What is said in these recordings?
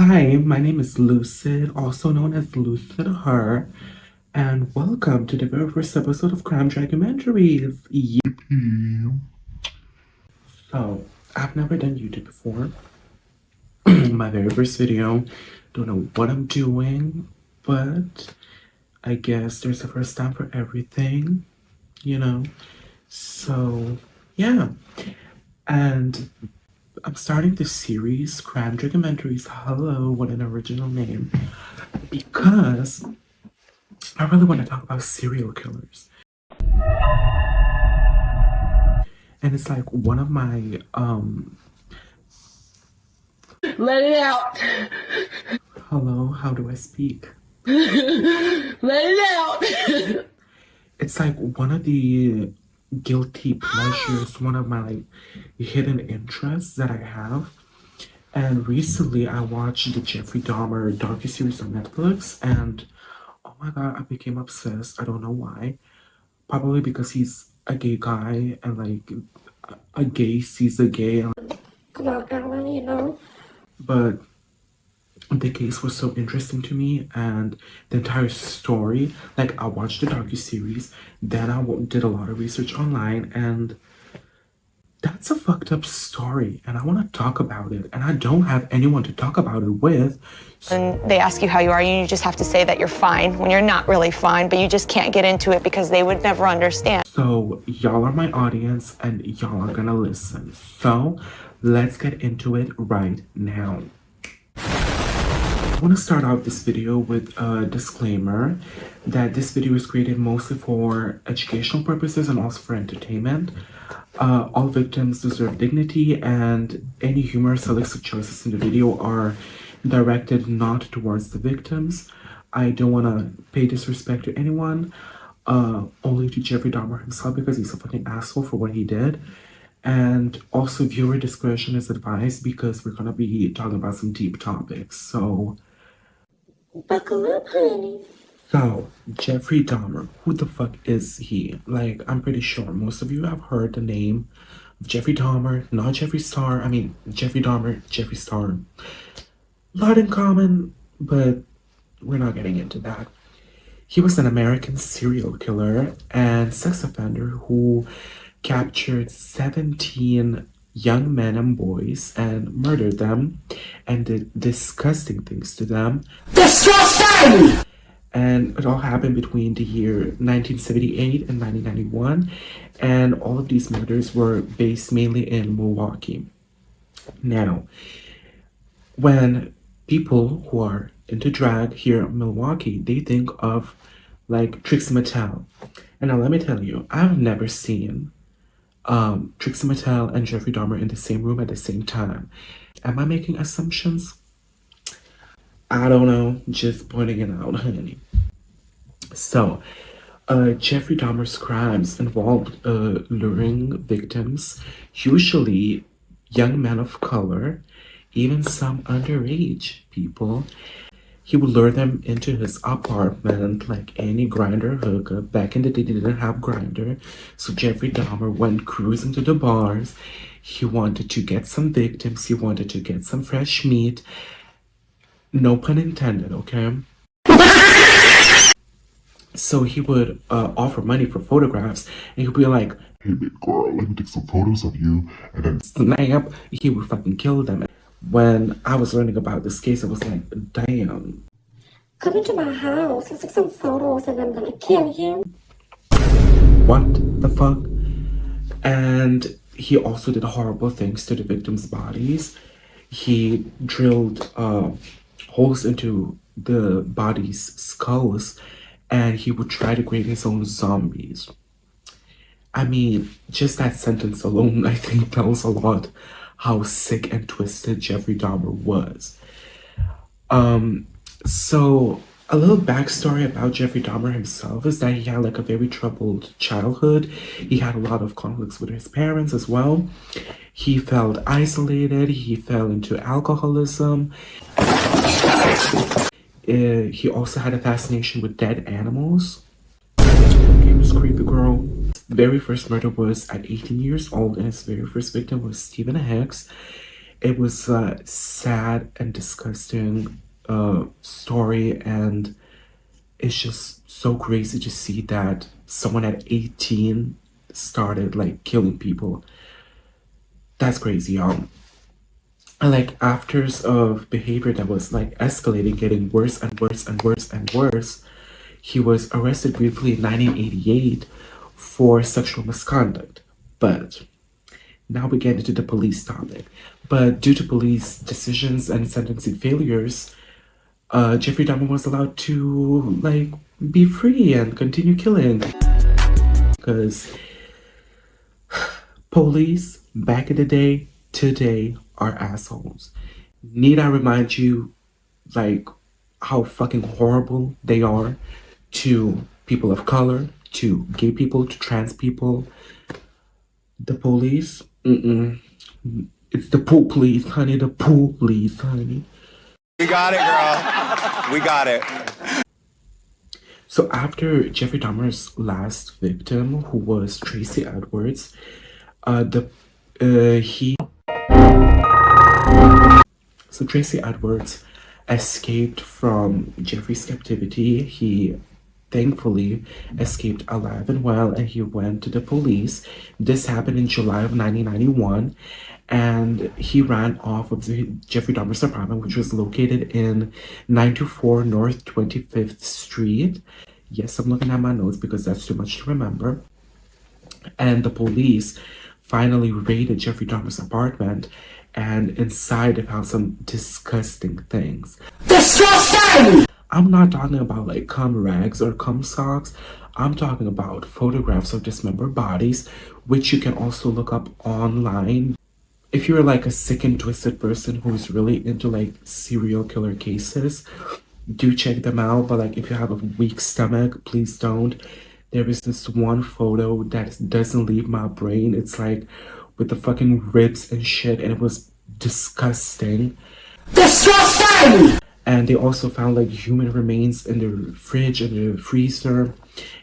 Hi, my name is Lucid, also known as Lucid Her, and welcome to the very first episode of Dragumentaries. Yippee! So, I've never done YouTube before. My very first video. Don't know what I'm doing, but I guess there's a first time for everything, you know? So, yeah. And I'm starting this series, Dragumentaries. Hello, what an original name. Because I really want to talk about serial killers. And it's like one of my Let it out. hello, how do I speak? Let it out. It's like one of the guilty pleasures, one of my like hidden interests that I have. And recently I watched the Jeffrey Dahmer docuseries on Netflix, and oh my god, I became obsessed. I don't know why. Probably because he's a gay guy and like a gay sees a gay and Come on, Alan, you know. but the case was so interesting to me and the entire story. Like, I watched the docuseries, then did a lot of research online, and that's a fucked up story, and I want to talk about it, and I don't have anyone to talk about it with. And they ask you how you are, and you just have to say that you're fine when you're not really fine, but you just can't get into it because they would never understand. So y'all are my audience, and y'all are gonna listen. So let's get into it right now. I want to start out this video with a disclaimer that this video is created mostly for educational purposes and also for entertainment. All victims deserve dignity, and any humorous or illicit choices in the video are directed not towards the victims. I don't want to pay disrespect to anyone, only to Jeffrey Dahmer himself, because he's a fucking asshole for what he did. And also, viewer discretion is advised because we're gonna be talking about some deep topics. So Buckle up, honey. So, Jeffrey Dahmer, who the fuck is he? Like, I'm pretty sure most of you have heard the name of Jeffrey Dahmer, not Jeffree Star. I mean, Jeffrey Dahmer, Jeffree Star. A lot in common, but we're not getting into that. He was an American serial killer and sex offender who captured 17 young men and boys and murdered them and did disgusting things to them. Disgusting! And it all happened between the year 1978 and 1991. And all of these murders were based mainly in Milwaukee. Now, when people who are into drag here in Milwaukee, they think of like Trixie Mattel. And now let me tell you, I've never seen Trixie Mattel and Jeffrey Dahmer in the same room at the same time. Am I making assumptions? I don't know, just pointing it out, honey. So, Jeffrey Dahmer's crimes involved luring victims, usually young men of color, even some underage people. He would lure them into his apartment like any Grindr hookup. Back in the day, they didn't have Grindr, so Jeffrey Dahmer went cruising to the bars. He wanted to get some victims. He wanted to get some fresh meat. No pun intended, okay? So he would offer money for photographs, and he'd be like, "Hey, big girl, let me take some photos of you," and then snap, he would fucking kill them. When I was learning about this case, I was like, damn. Come into my house. Let's take some photos and I'm gonna kill you. What the fuck? And he also did horrible things to the victims' bodies. He drilled holes into the bodies' skulls, and he would try to create his own zombies. I mean, just that sentence alone, I think, tells a lot how sick and twisted Jeffrey Dahmer was. So a little backstory about Jeffrey Dahmer himself is that he had like a very troubled childhood. He had a lot of conflicts with his parents as well. He felt isolated. He fell into alcoholism. He also had a fascination with dead animals. Okay, it was creepy, girl. His very first murder was at 18 years old, and his very first victim was Stephen Hicks. It was a sad and disgusting story, and it's just so crazy to see that someone at 18 started like killing people. That's crazy, y'all. And like afters of behavior that was like escalating, getting worse and worse and worse and worse, he was arrested briefly in 1988 for sexual misconduct. But now we get into the police topic. But due to police decisions and sentencing failures, Jeffrey Dahmer was allowed to like be free and continue killing. Because police back in the day, today are assholes. Need I remind you, like, how fucking horrible they are to people of color, to gay people, to trans people? The police? Mm-mm. It's the police, honey. The police, honey. We got it, girl. We got it. So after Jeffrey Dahmer's last victim, who was Tracy Edwards, so Tracy Edwards escaped from Jeffrey's captivity. He thankfully escaped alive and well, and he went to the police. This happened in July of 1991, and he ran off of Jeffrey Dahmer's apartment, which was located in 924 North 25th Street. Yes, I'm looking at my notes because that's too much to remember. And the police finally raided Jeffrey Dahmer's apartment, and inside they found some disgusting things. Disgusting! I'm not talking about like cum rags or cum socks. I'm talking about photographs of dismembered bodies, which you can also look up online. If you're like a sick and twisted person who's really into like serial killer cases, do check them out. But like if you have a weak stomach, please don't. There is this one photo that doesn't leave my brain. It's like with the fucking ribs and shit, and it was disgusting. Disgusting! And they also found like human remains in the fridge and the freezer,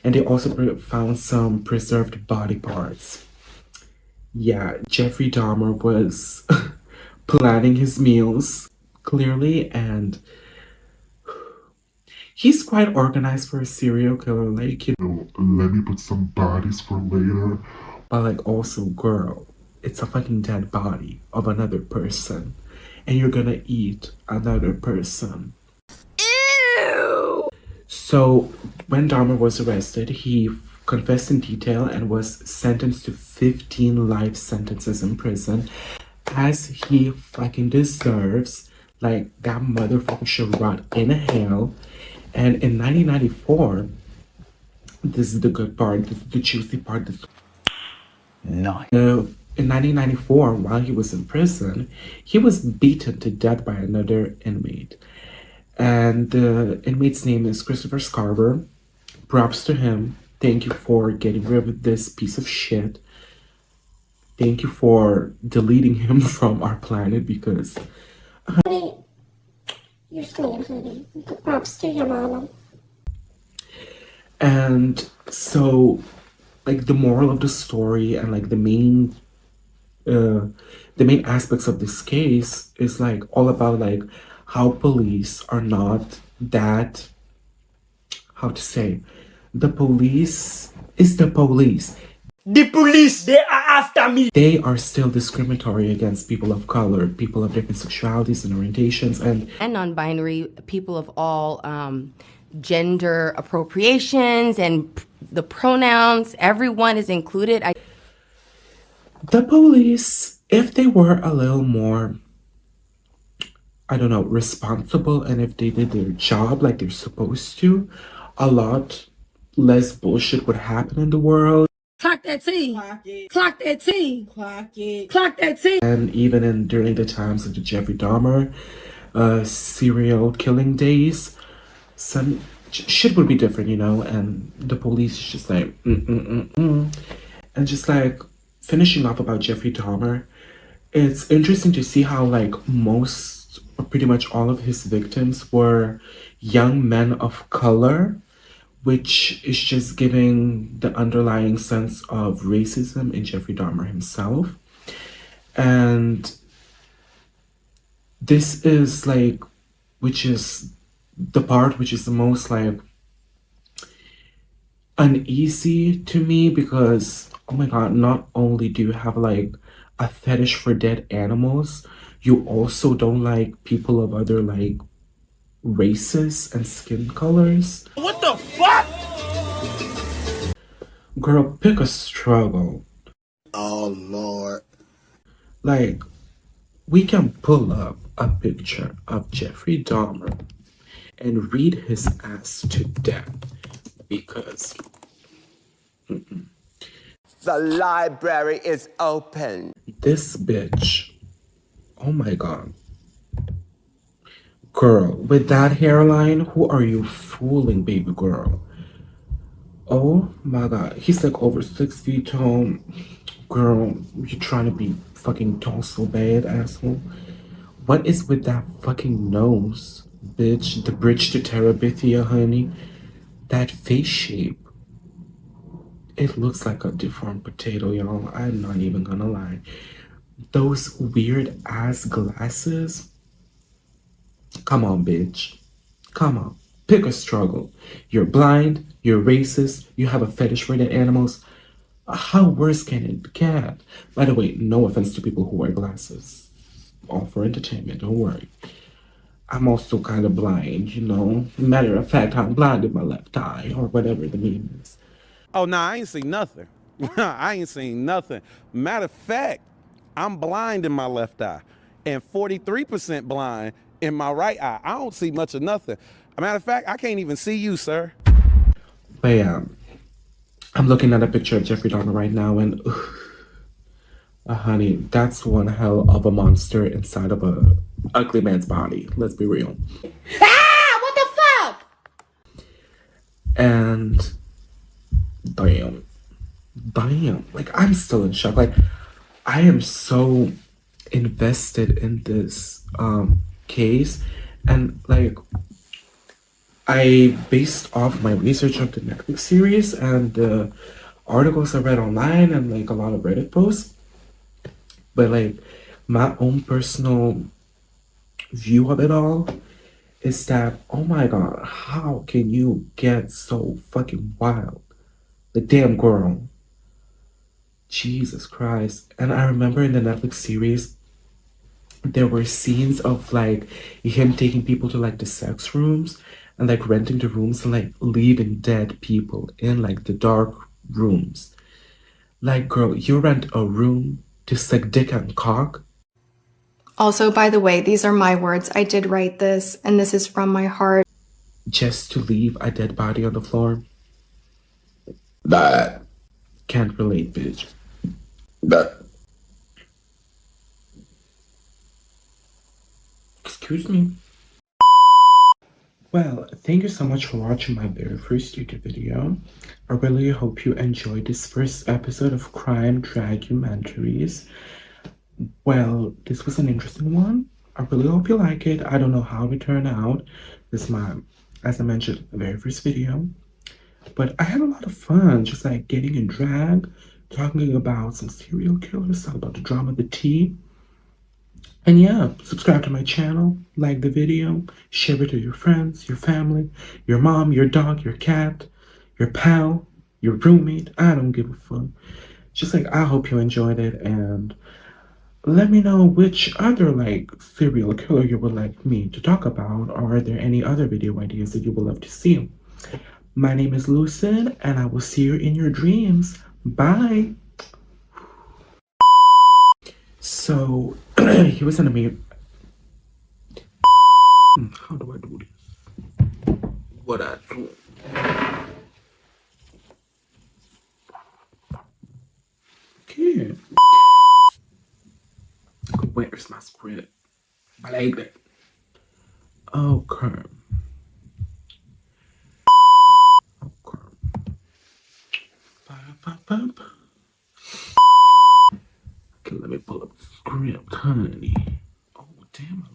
and they also found some preserved body parts. Yeah, Jeffrey Dahmer was planning his meals clearly, and he's quite organized for a serial killer. Like, you know, Let me put some bodies for later. but like also, girl, it's a fucking dead body of another person, and you're gonna eat another person. Ew! So when Dahmer was arrested, he confessed in detail and was sentenced to 15 life sentences in prison, as he fucking deserves. Like, that motherfucker should rot in hell. And in 1994, this is the good part, this is the juicy part. Nice. In 1994, while he was in prison, he was beaten to death by another inmate. And the inmate's name is Christopher Scarver. Props to him. Thank you for getting rid of this piece of shit. Thank you for deleting him from our planet, because Honey, you're sweet, honey. Props to your mama. and so like the moral of the story and like the main aspects of this case is like all about like how police are not that, how to say, the police is the police. The police, they are after me. They are still discriminatory against people of color, people of different sexualities and orientations, and non-binary people of all gender appropriations and the pronouns. Everyone is included. the police, if they were a little more, I don't know, responsible, and if they did their job like they're supposed to, a lot less bullshit would happen in the world. Clock that T. Clock it. Clock that T. Clock it. Clock that T. And even during the times of the Jeffrey Dahmer serial killing days, some shit would be different, you know, and the police just like, and just like finishing off about Jeffrey Dahmer, it's interesting to see how like most, or pretty much all of his victims were young men of color, which is just giving the underlying sense of racism in Jeffrey Dahmer himself. And this is like, which is the part which is the most like uneasy to me because oh my god, not only do you have like a fetish for dead animals, you also don't like people of other like races and skin colors. What the fuck? Girl, pick a struggle. Oh, Lord. Like, we can pull up a picture of Jeffrey Dahmer and read his ass to death because The library is open. this bitch, oh my god. Girl, with that hairline, who are you fooling, baby girl? Oh my god, he's like over 6 feet tall. Girl, you trying to be fucking tall so bad, asshole? What is with that fucking nose, bitch? The bridge to Terabithia, honey. That face shape. It looks like a deformed potato, y'all. I'm not even gonna lie. Those weird ass glasses. Come on, bitch. Come on. Pick a struggle. You're blind, you're racist, you have a fetish for dead animals. How worse can it get? By the way, no offense to people who wear glasses. All for entertainment, don't worry. I'm also kind of blind, you know. Matter of fact, I'm blind in my left eye, or whatever the meme is. Oh, nah, I ain't seen nothing. I ain't seen nothing. Matter of fact, I'm blind in my left eye and 43% blind in my right eye. I don't see much of nothing. Matter of fact, I can't even see you, sir. But yeah, I'm looking at a picture of Jeffrey Dahmer right now, and honey, that's one hell of a monster inside of a ugly man's body. Let's be real. Ah, what the fuck? And damn, like I'm still in shock. Like I am so invested in this case, and like I based off my research of the Netflix series and the articles I read online and like a lot of Reddit posts, but like my own personal view of it all is that oh my god, how can you get so fucking wild? The damn girl. Jesus Christ. And I remember in the Netflix series there were scenes of like him taking people to like the sex rooms and like renting the rooms and like leaving dead people in like the dark rooms. Like, girl, you rent a room to suck dick and cock? Also, by the way, these are my words. I did write this, and this is from my heart. Just to leave a dead body on the floor? That. Can't relate, bitch. That. Excuse me? Well, thank you so much for watching my very first YouTube video. I really hope you enjoyed this first episode of Crime Dragumentaries. Well, this was an interesting one. I really hope you like it. I don't know how it turned out. This is my, as I mentioned, very first video. But I had a lot of fun just like getting in drag, talking about some serial killers, talking about the drama, the tea. And yeah, subscribe to my channel, like the video, share it to your friends, your family, your mom, your dog, your cat, your pal, your roommate. I don't give a fuck. Just like, I hope you enjoyed it, and let me know which other like serial killer you would like me to talk about, or are there any other video ideas that you would love to see. My name is Lucid, and I will see you in your dreams. Bye! So, he was in a me. How do I do this? What I do? Okay. Where's my script? Baby. Okay. Okay. Okay, let me pull up the script, honey. Oh, damn.